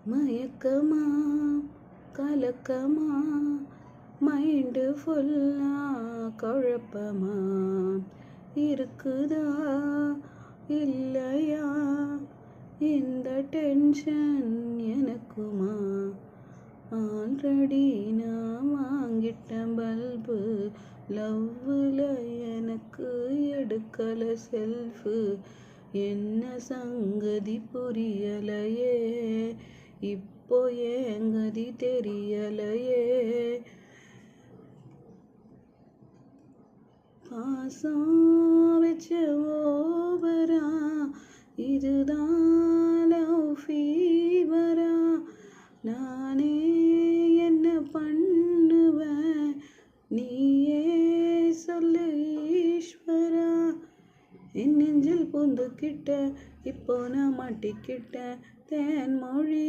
மயக்கமா கலக்கமா மைண்டு ஃபுல்லா குழப்பமா இருக்குதா இல்லையா இந்த டென்ஷன் எனக்குமா ஆல்ரெடி நான் வாங்கிட்ட பல்பு லவ்வில் எனக்கு எடுக்கல செல்ஃபு என்ன சங்கதி புரியலையே இப்போ ஏங்கதி தெரியலையே பாசம் வச்ச ஓவரா இதுதான் லவ் ஃபீவரா நானே என்ன பண்ணுவேன் நீயே சொல்லு ஈஸ்வரா என் நெஞ்சில் பூந்துக்கிட்ட இப்போ நான் மாட்டிக்கிட்ட தேன்மொழி